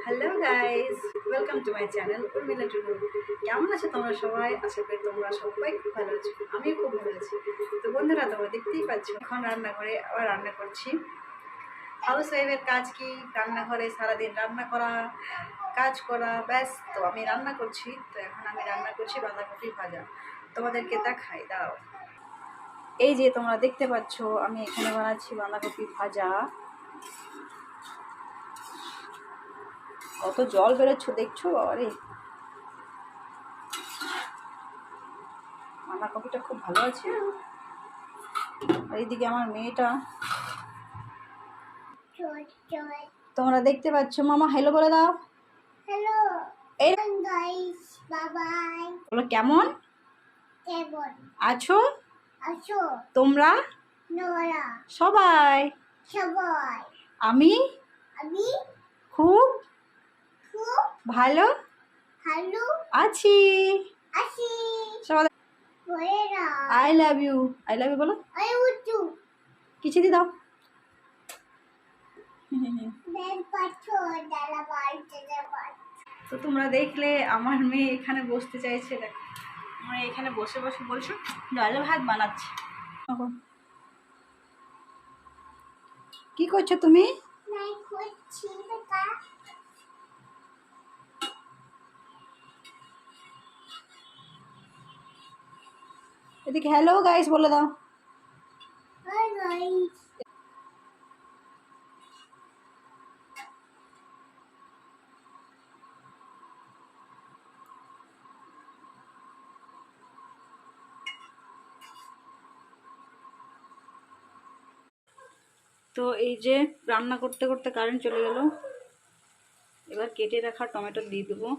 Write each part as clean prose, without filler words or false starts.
Hello guys, welcome to my channel Urmila Tudu. কেমন আছো তোমরা সবাই? আশা করি তোমরা সবাই খুব ভালো আছো, আমি খুব ভালো আছি। তো বন্ধুরা, তোমরা দেখতেই পাচ্ছ এখন রান্নাঘরে আবার রান্না করছি। হাউস ওয়াইফের কাজ কি? রান্নাঘরে সারাদিন রান্না করা, কাজ করা, ব্যাস। তো আমি রান্না করছি, তো এখন আমি রান্না করছি বাঁধাকপি ভাজা। তোমাদেরকে দেখাই, দাঁড়াও। এই যে তোমরা দেখতে পাচ্ছ আমি এখানে বানাচ্ছি বাঁধাকপি ভাজা। কত জল বেরোচ্ছে দেখছো বাবারে। বাঁধাকপিটা খুব ভালো আছে। আর এইদিকে আমার মেয়েটা, তোমরা দেখতে পাচ্ছ। মামা হ্যালো বলে দাও। হ্যালো এই গাইস, বাই বাই। বলো কেমন কেমন আছো আছো তোমরা নোরা? সবাই? সবাই আমি আমি খুব খুব ভালো ভালো আছি। আছি। সবাই বলে না I love you. I love you বলো। আই উঠু কিছু দি দাও। দেন পাছো ডালা বাড়িতে যাবার। তো তোমরা দেখলে আমার মেয়ে এখানে বসতে চাইছে। দেখো আমরা এখানে বসে বসে বলছো ডাল ভাত বানাচ্ছে। কি করছো তুমি? নাই খুঁজছি বেটা। এদিকে হ্যালো গাইস বলে দাও। Hi guys. তো এই যে রান্না করতে করতে কারেন্ট চলে গেল। এবার কেটে রাখা টমেটো দিয়ে দেবো।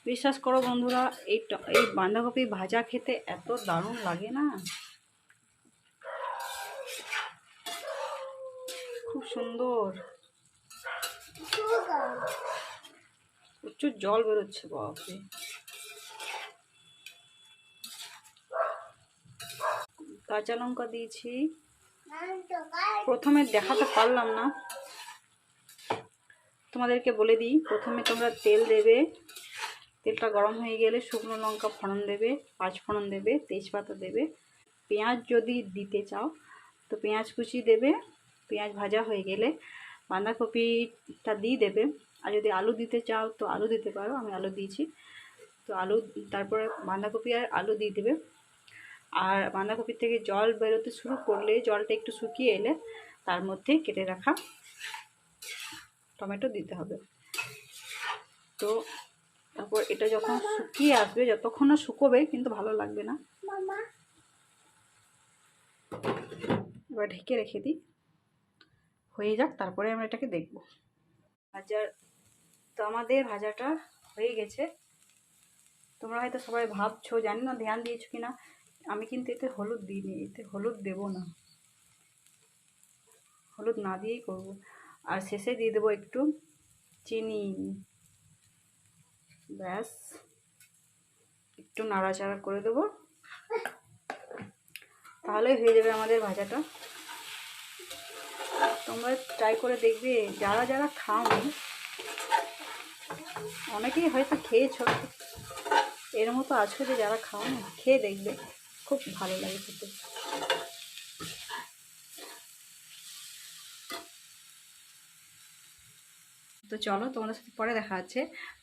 বিশ্বাস করো বন্ধুরা, এই বাঁধাকপি ভাজা খেতে এত দারুণ লাগে না, খুব সুন্দর। প্রচুর জল বেরোচ্ছে বাপরে। কাঁচা লঙ্কা দিয়েছি। প্রথমে দেখাতে পারলাম না, তোমাদেরকে বলে দিই। প্রথমে তোমরা তেল দেবে, তেলটা গরম হয়ে গেলে শুকনো লঙ্কা ফোড়ন দেবে, পাঁচ ফোড়ন দেবে, তেজপাতা দেবে। পেঁয়াজ যদি দিতে চাও তো পেঁয়াজ কুচি দেবে। পেঁয়াজ ভাজা হয়ে গেলে বাঁধাকপিটা দিয়ে দেবে। আর যদি আলু দিতে চাও তো আলু দিতে পারো, আমি আলু দিয়েছি। তো আলু, তারপরে বাঁধাকপি আর আলু দিয়ে দেবে। আর বাঁধাকপি থেকে জল বেরোতে শুরু করলে, জলটা একটু শুকিয়ে এলে তার মধ্যে কেটে রাখা টমেটো দিতে হবে। তো তারপর এটা যখন শুকিয়ে আসবে, যতক্ষণ না শুকোবে কিন্তু ভালো লাগবে না, এবার ঢেকে রেখে দিই, হয়ে যাক, তারপরে আমরা এটাকে দেখব। ভাজার তো আমাদের ভাজাটা হয়ে গেছে। তোমরা হয়তো সবাই ভাবছো, জানি না ধ্যান দিয়েছো কিনা, আমি কিন্তু এতে হলুদ দিইনি, এতে হলুদ দেবো না, হলুদ না দিয়েই করবো। আর শেষে দিয়ে দেবো একটু চিনি, ব্যাস। একটু নাড়াচাড়া করে দেবো, তাহলেই হয়ে যাবে আমাদের ভাজাটা। তোমরা ট্রাই করে দেখবে, যারা যারা খাওনি, অনেকেই হয়তো খেয়েছো, এর মতো আছো যে যারা খাওনি, খেয়ে দেখবে, খুব ভালো লাগে খেতে। তো চলো, তোমাদের সাথে পরে দেখা আছে,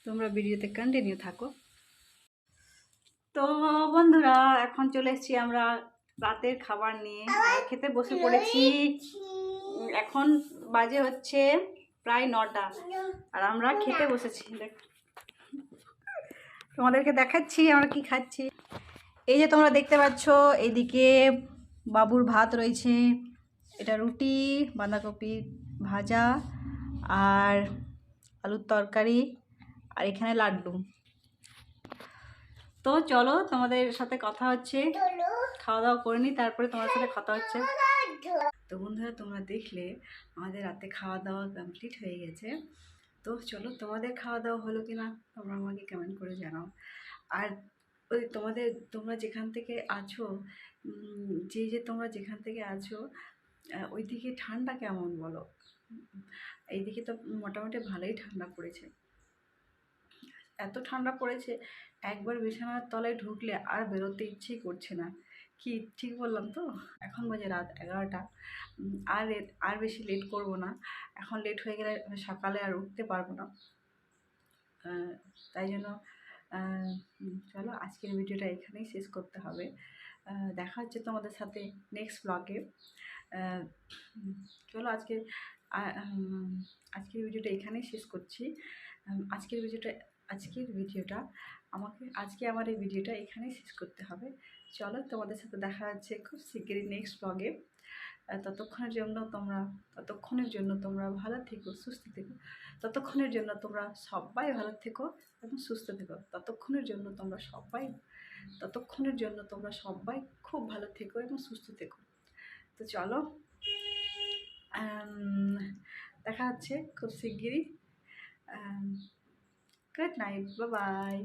তোমরা ভিডিওতে কন্টিনিউ থাকো। তো বন্ধুরা, এখন চলে এসেছি আমরা রাতের খাবার নিয়ে, খেতে বসে পড়েছি। এখন বাজে হচ্ছে প্রায় 9টা, আর আমরা খেতে বসেছি। তোমাদেরকে দেখাচ্ছি আমরা কি খাচ্ছি। এই যে তোমরা দেখতে পাচ্ছ, এইদিকে বাবুর ভাত রয়েছে, এটা রুটি, বাঁধাকপি ভাজা আর আলুর তরকারি, আর এখানে লাড্ডু। তো চলো, তোমাদের সাথে কথা হচ্ছে, খাওয়া দাওয়া করে নি, তারপরে তোমাদের সাথে কথা হচ্ছে। তো বন্ধুরা, তোমরা দেখলে আমাদের রাতে খাওয়া দাওয়া কমপ্লিট হয়ে গেছে। তো চলো, তোমাদের খাওয়া দাওয়া হলো কিনা তোমরা আমাকে কমেন্ট করে জানাও। আর ওই তোমরা যেখান থেকে আছো, যে তোমরা যেখান থেকে আছো, ওইদিকে ঠান্ডা কেমন বলো। এইদিকে তো মোটামুটি ভালোই ঠান্ডা পড়েছে। এত ঠান্ডা পড়েছে, একবার বিছানার তলায় ঢুকলে আর বেরোতে ইচ্ছেই করছে না। কি ঠিক বললাম তো? এখন বাজে রাত 11টা। আর বেশি লেট করব না। এখন লেট হয়ে গেলে সকালে আর উঠতে পারবো না। তাই জন্য চলো আজকের ভিডিওটা এখানেই শেষ করতে হবে। দেখা হচ্ছে তোমাদের সাথে নেক্সট ব্লগে। চলো আজকের ভিডিওটা এখানেই শেষ করছি। আজকের ভিডিওটা আমার এই ভিডিওটা এখানেই শেষ করতে হবে। চলো তোমাদের সাথে দেখা হচ্ছে খুব শিগগিরই নেক্সট ব্লগে। ততক্ষণের জন্য তোমরা ভালো থেকো, সুস্থ থেকো। ততক্ষণের জন্য তোমরা সবাই ভালো থেকো এবং সুস্থ থেকো। ততক্ষণের জন্য তোমরা সবাই খুব ভালো থেকো এবং সুস্থ থেকো। তো চলো দেখা হচ্ছে খুব শিগগিরই। Good night, bye bye.